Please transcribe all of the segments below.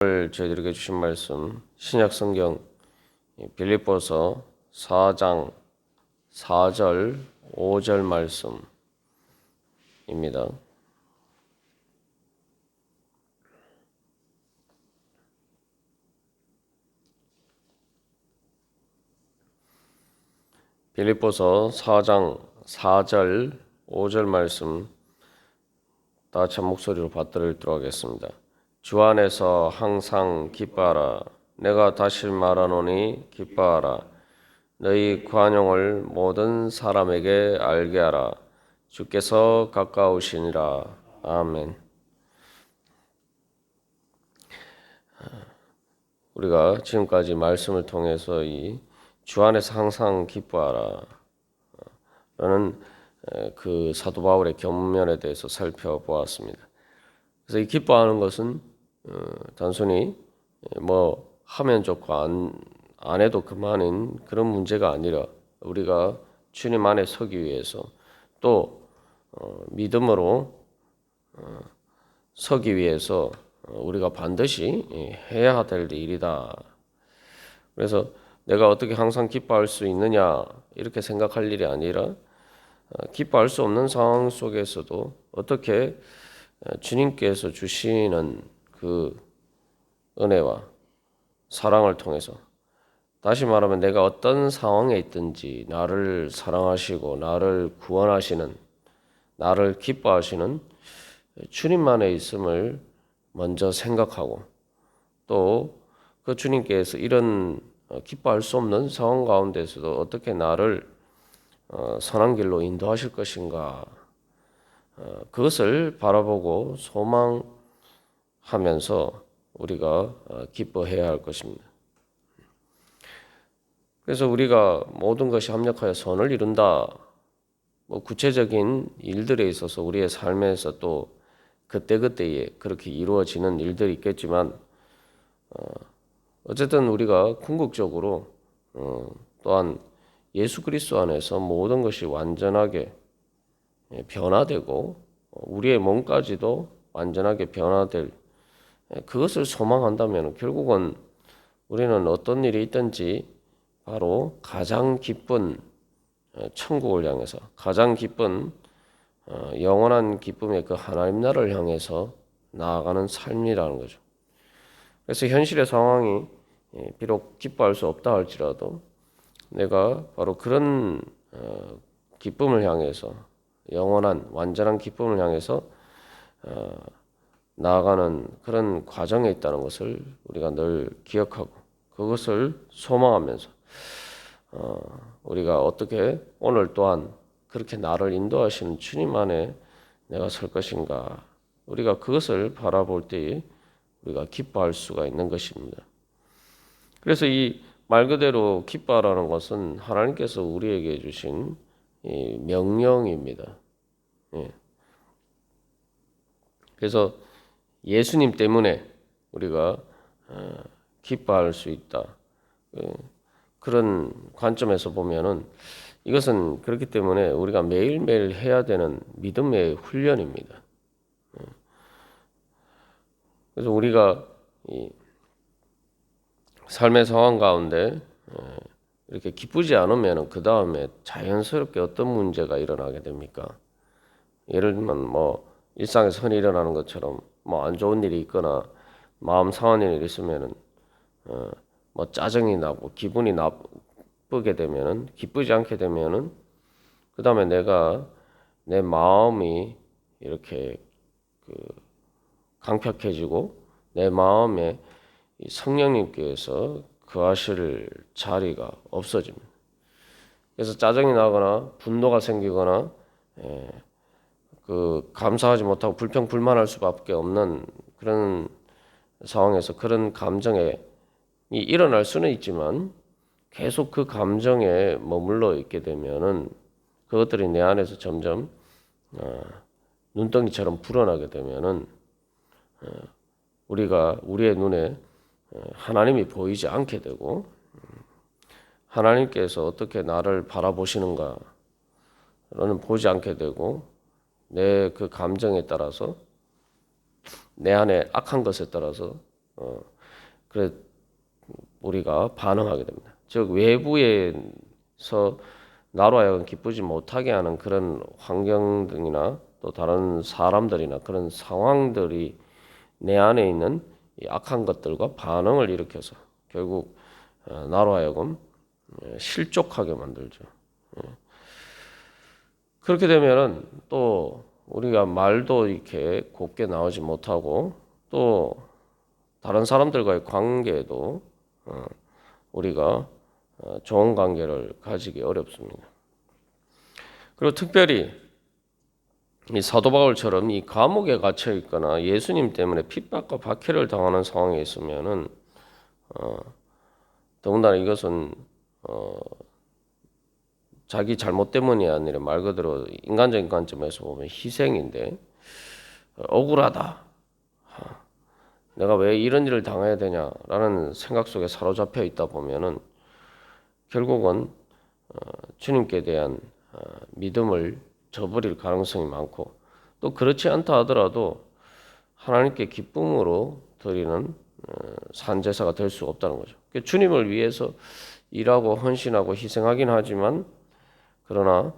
오늘 저희들에게 주신 말씀 신약 성경 빌립보서 4장 4절 5절 말씀입니다. 빌립보서 4장 4절 5절 말씀 다 같이 한 목소리로 받들어 읽도록 하겠습니다. 주 안에서 항상 기뻐하라. 내가 다시 말하노니 기뻐하라. 너희 관용을 모든 사람에게 알게 하라. 주께서 가까우시니라. 아멘. 우리가 지금까지 말씀을 통해서 이 주 안에서 항상 기뻐하라 라는 그 사도 바울의 견면에 대해서 살펴보았습니다. 그래서 이 기뻐하는 것은 단순히 뭐 하면 좋고 안 해도 그만인 그런 문제가 아니라 우리가 주님 안에 서기 위해서 또 믿음으로 서기 위해서 우리가 반드시 해야 될 일이다. 그래서 내가 어떻게 항상 기뻐할 수 있느냐 이렇게 생각할 일이 아니라 기뻐할 수 없는 상황 속에서도 어떻게 주님께서 주시는 그 은혜와 사랑을 통해서 다시 말하면 내가 어떤 상황에 있든지 나를 사랑하시고 나를 구원하시는 나를 기뻐하시는 주님만에 있음을 먼저 생각하고 또 그 주님께서 이런 기뻐할 수 없는 상황 가운데서도 어떻게 나를 선한 길로 인도하실 것인가 그것을 바라보고 소망하면서 우리가 기뻐해야 할 것입니다. 그래서 우리가 모든 것이 합력하여 선을 이룬다. 뭐 구체적인 일들에 있어서 우리의 삶에서 또 그때그때에 그렇게 이루어지는 일들이 있겠지만 어쨌든 우리가 궁극적으로 또한 예수 그리스도 안에서 모든 것이 완전하게 변화되고 우리의 몸까지도 완전하게 변화될 그것을 소망한다면 결국은 우리는 어떤 일이 있든지 바로 가장 기쁜 천국을 향해서 가장 기쁜 영원한 기쁨의 그 하나님 나라를 향해서 나아가는 삶이라는 거죠. 그래서 현실의 상황이 비록 기뻐할 수 없다 할지라도 내가 바로 그런 기쁨을 향해서 영원한 완전한 기쁨을 향해서 나아가는 그런 과정에 있다는 것을 우리가 늘 기억하고 그것을 소망하면서 우리가 어떻게 오늘 또한 그렇게 나를 인도하시는 주님 안에 내가 설 것인가 우리가 그것을 바라볼 때에 우리가 기뻐할 수가 있는 것입니다. 그래서 이 말 그대로 기뻐하라는 것은 하나님께서 우리에게 주신 명령입니다. 그래서 예수님 때문에 우리가 기뻐할 수 있다. 그런 관점에서 보면은 이것은 그렇기 때문에 우리가 매일매일 해야 되는 믿음의 훈련입니다. 그래서 우리가 이 삶의 상황 가운데 이렇게 기쁘지 않으면 그 다음에 자연스럽게 어떤 문제가 일어나게 됩니까? 예를 들면 뭐 일상에서 흔히 일어나는 것처럼 뭐 안 좋은 일이 있거나 마음 상한 일이 있으면은 뭐 짜증이 나고 기분이 나쁘게 되면은 기쁘지 않게 되면은 그 다음에 내가 내 마음이 이렇게 그 강팍해지고 내 마음에 성령님께서 거하실 자리가 없어집니다. 그래서 짜증이 나거나 분노가 생기거나 그 감사하지 못하고 불평불만할 수밖에 없는 그런 상황에서 그런 감정이 일어날 수는 있지만 계속 그 감정에 머물러 있게 되면은 그것들이 내 안에서 점점 눈덩이처럼 불어나게 되면은 우리의 눈에 하나님이 보이지 않게 되고 하나님께서 어떻게 나를 바라보시는가는 보지 않게 되고 내 그 감정에 따라서 내 안에 악한 것에 따라서 그래 우리가 반응하게 됩니다. 즉 외부에서 나로 하여금 기쁘지 못하게 하는 그런 환경들이나 또 다른 사람들이나 그런 상황들이 내 안에 있는 이 악한 것들과 반응을 일으켜서 결국 나로 하여금 실족하게 만들죠. 그렇게 되면은 또 우리가 말도 이렇게 곱게 나오지 못하고 또 다른 사람들과의 관계도 우리가 좋은 관계를 가지기 어렵습니다. 그리고 특별히 이 사도 바울처럼 이 감옥에 갇혀 있거나 예수님 때문에 핍박과 박해를 당하는 상황에 있으면은 더군다나 이것은 자기 잘못 때문이 아니라 말 그대로 인간적인 관점에서 보면 희생인데 억울하다. 내가 왜 이런 일을 당해야 되냐라는 생각 속에 사로잡혀 있다 보면은 결국은 주님께 대한 믿음을 저버릴 가능성이 많고 또 그렇지 않다 하더라도 하나님께 기쁨으로 드리는 산제사가 될 수 없다는 거죠. 주님을 위해서 일하고 헌신하고 희생하긴 하지만 그러나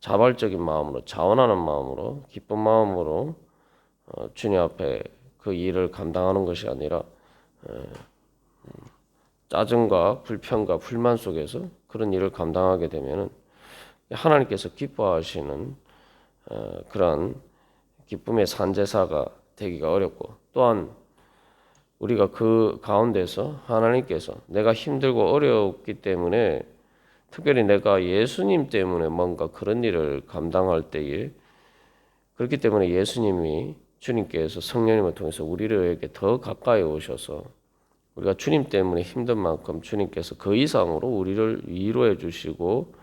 자발적인 마음으로 자원하는 마음으로 기쁜 마음으로 주님 앞에 그 일을 감당하는 것이 아니라 짜증과 불평과 불만 속에서 그런 일을 감당하게 되면은 하나님께서 기뻐하시는 그러한 기쁨의 산제사가 되기가 어렵고 또한 우리가 그 가운데서 하나님께서 내가 힘들고 어렵기 때문에 특별히 내가 예수님 때문에 뭔가 그런 일을 감당할 때에 그렇기 때문에 예수님이 주님께서 성령님을 통해서 우리에게 더 가까이 오셔서 우리가 주님 때문에 힘든 만큼 주님께서 그 이상으로 우리를 위로해 주시고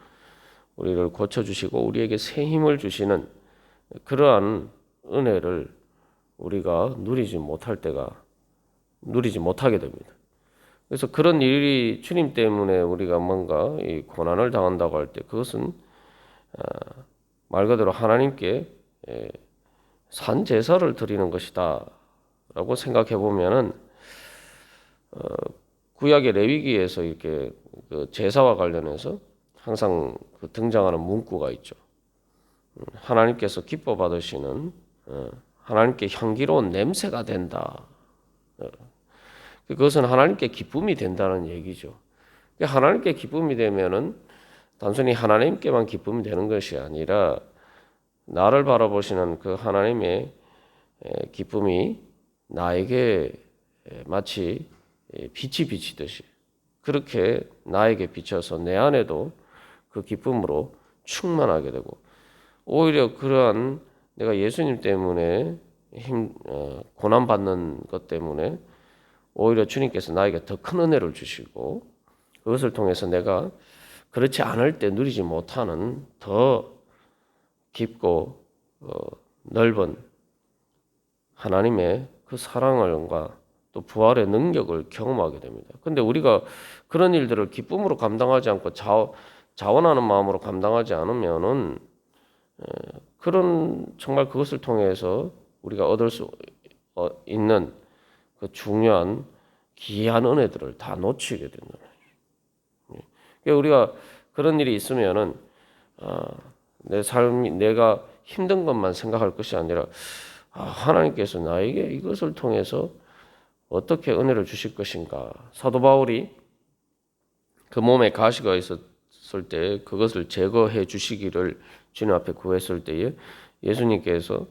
우리를 고쳐주시고 우리에게 새 힘을 주시는 그러한 은혜를 우리가 누리지 못하게 됩니다. 그래서 그런 일이 주님 때문에 우리가 뭔가 이 고난을 당한다고 할 때 그것은 말 그대로 하나님께 산 제사를 드리는 것이다라고 생각해 보면은 구약의 레위기에서 이렇게 그 제사와 관련해서 항상 그 등장하는 문구가 있죠. 하나님께서 기뻐 받으시는 하나님께 향기로운 냄새가 된다. 그것은 하나님께 기쁨이 된다는 얘기죠. 하나님께 기쁨이 되면은 단순히 하나님께만 기쁨이 되는 것이 아니라 나를 바라보시는 그 하나님의 기쁨이 나에게 마치 빛이 비치듯이 그렇게 나에게 비쳐서 내 안에도 그 기쁨으로 충만하게 되고 오히려 그러한 내가 예수님 때문에 고난받는 것 때문에 오히려 주님께서 나에게 더 큰 은혜를 주시고 그것을 통해서 내가 그렇지 않을 때 누리지 못하는 더 깊고 넓은 하나님의 그 사랑과 또 부활의 능력을 경험하게 됩니다. 그런데 우리가 그런 일들을 기쁨으로 감당하지 않고 자원하는 마음으로 감당하지 않으면은 그런 정말 그것을 통해서 우리가 얻을 수 있는 그 중요한 귀한 은혜들을 다 놓치게 된다. 그러니까 우리가 그런 일이 있으면은 내 삶이 내가 힘든 것만 생각할 것이 아니라 하나님께서 나에게 이것을 통해서 어떻게 은혜를 주실 것인가. 사도 바울이 그 몸에 가시가 있었을 때 그것을 제거해 주시기를 주님 앞에 구했을 때에 예수님께서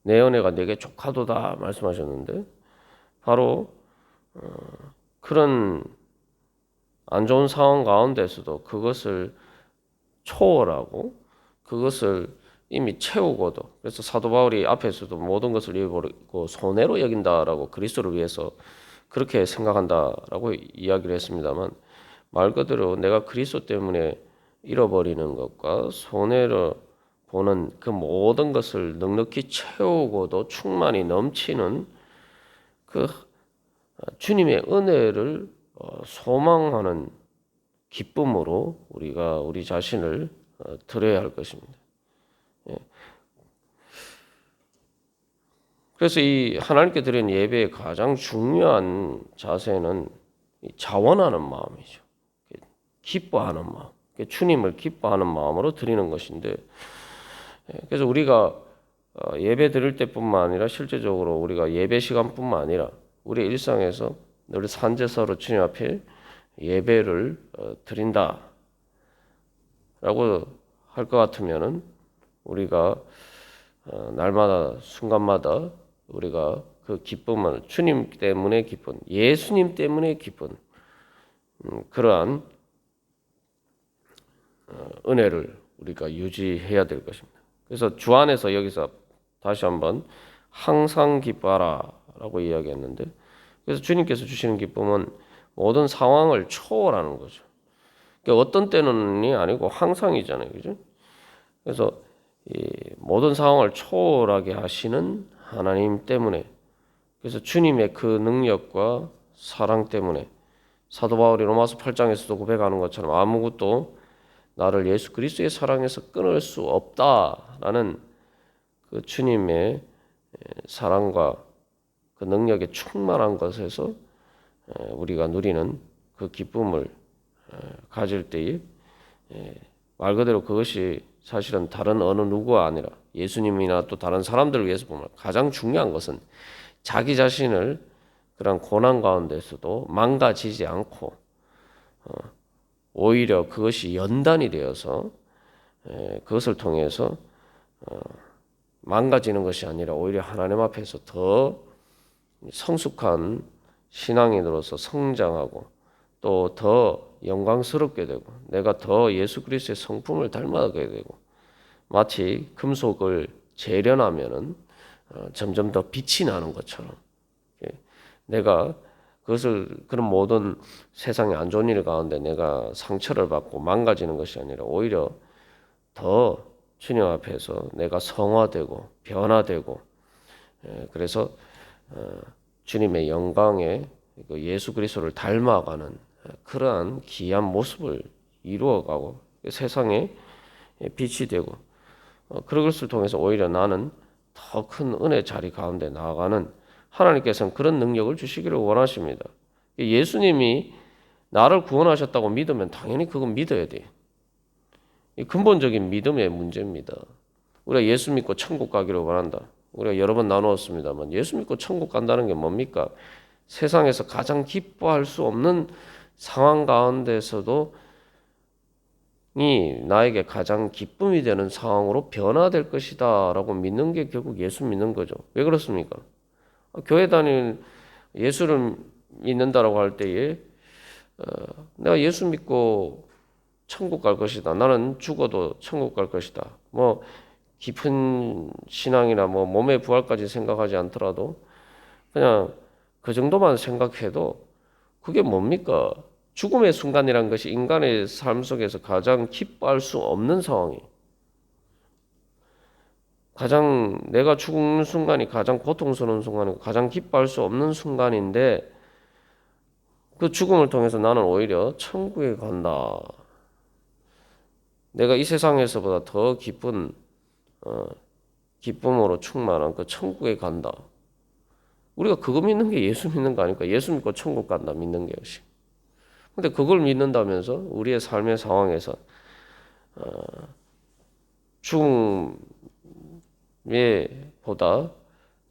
내 은혜가 내게 족하도다 말씀하셨는데 바로 그런 안 좋은 상황 가운데서도 그것을 초월하고 그것을 이미 채우고도 그래서 사도 바울이 앞에서도 모든 것을 잃어버리고 손해로 여긴다라고 그리스도를 위해서 그렇게 생각한다라고 이야기를 했습니다만 말 그대로 내가 그리스도 때문에 잃어버리는 것과 손해를 보는 그 모든 것을 넉넉히 채우고도 충만히 넘치는 그 주님의 은혜를 소망하는 기쁨으로 우리가 우리 자신을 드려야 할 것입니다. 그래서 이 하나님께 드리는 예배의 가장 중요한 자세는 이 자원하는 마음이죠. 기뻐하는 마음. 주님을 기뻐하는 마음으로 드리는 것인데, 그래서 우리가 예배 드릴 때뿐만 아니라 실제적으로 우리가 예배 시간뿐만 아니라 우리 일상에서 우리 산제사로 주님 앞에 예배를 드린다라고 할 것 같으면은 우리가 날마다 순간마다 우리가 그 기쁨을 주님 때문에 기쁜 예수님 때문에 기쁜 그러한 은혜를 우리가 유지해야 될 것입니다. 그래서 주 안에서 여기서 다시 한번 항상 기뻐하라라고 이야기했는데, 그래서 주님께서 주시는 기쁨은 모든 상황을 초월하는 거죠. 그러니까 어떤 때는이 아니고 항상이잖아요, 그죠? 그래서 이 모든 상황을 초월하게 하시는 하나님 때문에, 그래서 주님의 그 능력과 사랑 때문에 사도 바울이 로마서 8장에서도 고백하는 것처럼 아무것도 나를 예수 그리스도의 사랑에서 끊을 수 없다라는 그 주님의 사랑과 그 능력에 충만한 것에서 우리가 누리는 그 기쁨을 가질 때에 말 그대로 그것이 사실은 다른 어느 누구가 아니라 예수님이나 또 다른 사람들을 위해서 보면 가장 중요한 것은 자기 자신을 그런 고난 가운데서도 망가지지 않고 오히려 그것이 연단이 되어서 그것을 통해서 망가지는 것이 아니라 오히려 하나님 앞에서 더 성숙한 신앙인으로서 성장하고 또 더 영광스럽게 되고 내가 더 예수 그리스도의 성품을 닮아가게 되고 마치 금속을 재련하면은 점점 더 빛이 나는 것처럼 내가 그것을 그런 모든 세상의 안 좋은 일 가운데 내가 상처를 받고 망가지는 것이 아니라 오히려 더 주님 앞에서 내가 성화되고 변화되고 그래서 주님의 영광에 예수 그리스도를 닮아가는 그러한 귀한 모습을 이루어가고 세상에 빛이 되고 그런 것을 통해서 오히려 나는 더 큰 은혜 자리 가운데 나아가는 하나님께서는 그런 능력을 주시기를 원하십니다. 예수님이 나를 구원하셨다고 믿으면 당연히 그건 믿어야 돼요. 이 근본적인 믿음의 문제입니다. 우리가 예수 믿고 천국 가기를 원한다. 우리가 여러 번 나누었습니다만 예수 믿고 천국 간다는 게 뭡니까? 세상에서 가장 기뻐할 수 없는 상황 가운데서도 이 나에게 가장 기쁨이 되는 상황으로 변화될 것이다 라고 믿는 게 결국 예수 믿는 거죠. 왜 그렇습니까? 교회 다니는 예수를 믿는다라고 할 때에 내가 예수 믿고 천국 갈 것이다. 나는 죽어도 천국 갈 것이다. 뭐 깊은 신앙이나 뭐 몸의 부활까지 생각하지 않더라도 그냥 그 정도만 생각해도 그게 뭡니까? 죽음의 순간이라는 것이 인간의 삶 속에서 가장 기뻐할 수 없는 상황이 가장 내가 죽는 순간이 가장 고통스러운 순간이고 가장 기뻐할 수 없는 순간인데 그 죽음을 통해서 나는 오히려 천국에 간다. 내가 이 세상에서보다 더 기쁜 기쁨으로 충만한 그 천국에 간다. 우리가 그거 믿는 게 예수 믿는 거 아닐까? 예수 믿고 천국 간다 믿는 것이. 근데 그걸 믿는다면서 우리의 삶의 상황에서 죽음보다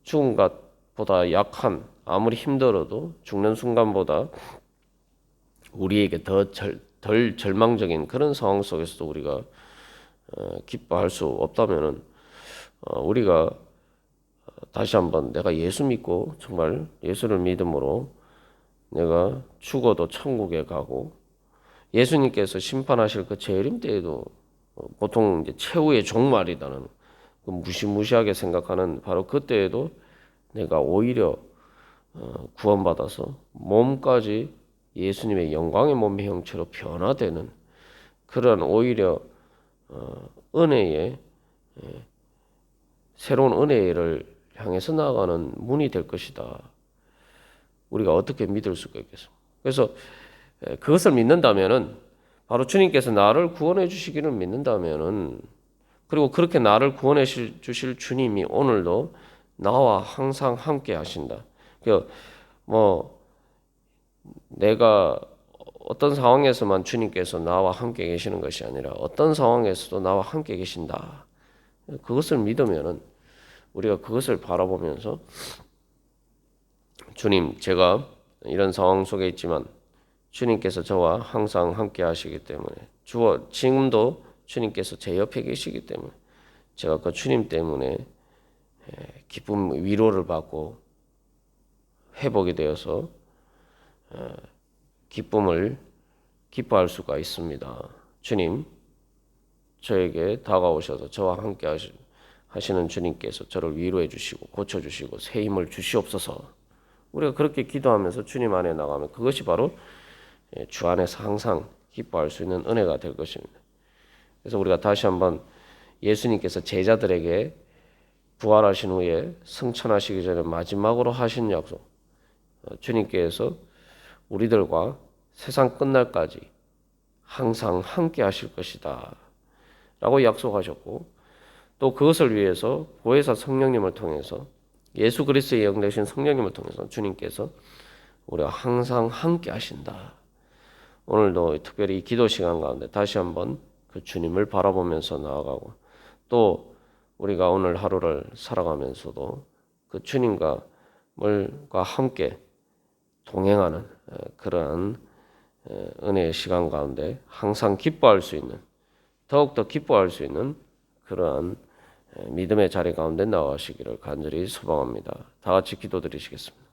죽음보다 약한 아무리 힘들어도 죽는 순간보다 우리에게 덜 절망적인 그런 상황 속에서도 우리가 기뻐할 수 없다면은 우리가 다시 한번 내가 예수 믿고 정말 예수를 믿음으로 내가 죽어도 천국에 가고 예수님께서 심판하실 그 재림 때에도 보통 이제 최후의 종말이다는 그 무시무시하게 생각하는 바로 그때에도 내가 오히려 구원받아서 몸까지 예수님의 영광의 몸의 형체로 변화되는 그런 오히려 은혜의 새로운 은혜를 향해서 나아가는 문이 될 것이다. 우리가 어떻게 믿을 수가 있겠습니까? 그래서 그것을 믿는다면은 바로 주님께서 나를 구원해 주시기를 믿는다면은 그리고 그렇게 나를 구원해 주실 주님이 오늘도 나와 항상 함께 하신다. 뭐 내가 어떤 상황에서만 주님께서 나와 함께 계시는 것이 아니라 어떤 상황에서도 나와 함께 계신다. 그것을 믿으면은 우리가 그것을 바라보면서 주님, 제가 이런 상황 속에 있지만 주님께서 저와 항상 함께 하시기 때문에 지금도 주님께서 제 옆에 계시기 때문에 제가 그 주님 때문에 기쁨, 위로를 받고 회복이 되어서 기쁨을 기뻐할 수가 있습니다. 주님, 저에게 다가오셔서 저와 함께 하시는 주님께서 저를 위로해 주시고 고쳐주시고 새 힘을 주시옵소서. 우리가 그렇게 기도하면서 주님 안에 나가면 그것이 바로 주 안에서 항상 기뻐할 수 있는 은혜가 될 것입니다. 그래서 우리가 다시 한번 예수님께서 제자들에게 부활하신 후에 승천하시기 전에 마지막으로 하신 약속, 주님께서 우리들과 세상 끝날까지 항상 함께 하실 것이다 라고 약속하셨고, 또 그것을 위해서 보혜사 성령님을 통해서 예수 그리스도의 영 되신 성령님을 통해서 주님께서 우리와 항상 함께 하신다. 오늘도 특별히 이 기도 시간 가운데 다시 한번 그 주님을 바라보면서 나아가고, 또 우리가 오늘 하루를 살아가면서도 그 주님과 함께 동행하는 그러한 은혜의 시간 가운데 항상 기뻐할 수 있는, 더욱더 기뻐할 수 있는 그러한 믿음의 자리 가운데 나아가시기를 간절히 소망합니다. 다 같이 기도드리시겠습니다.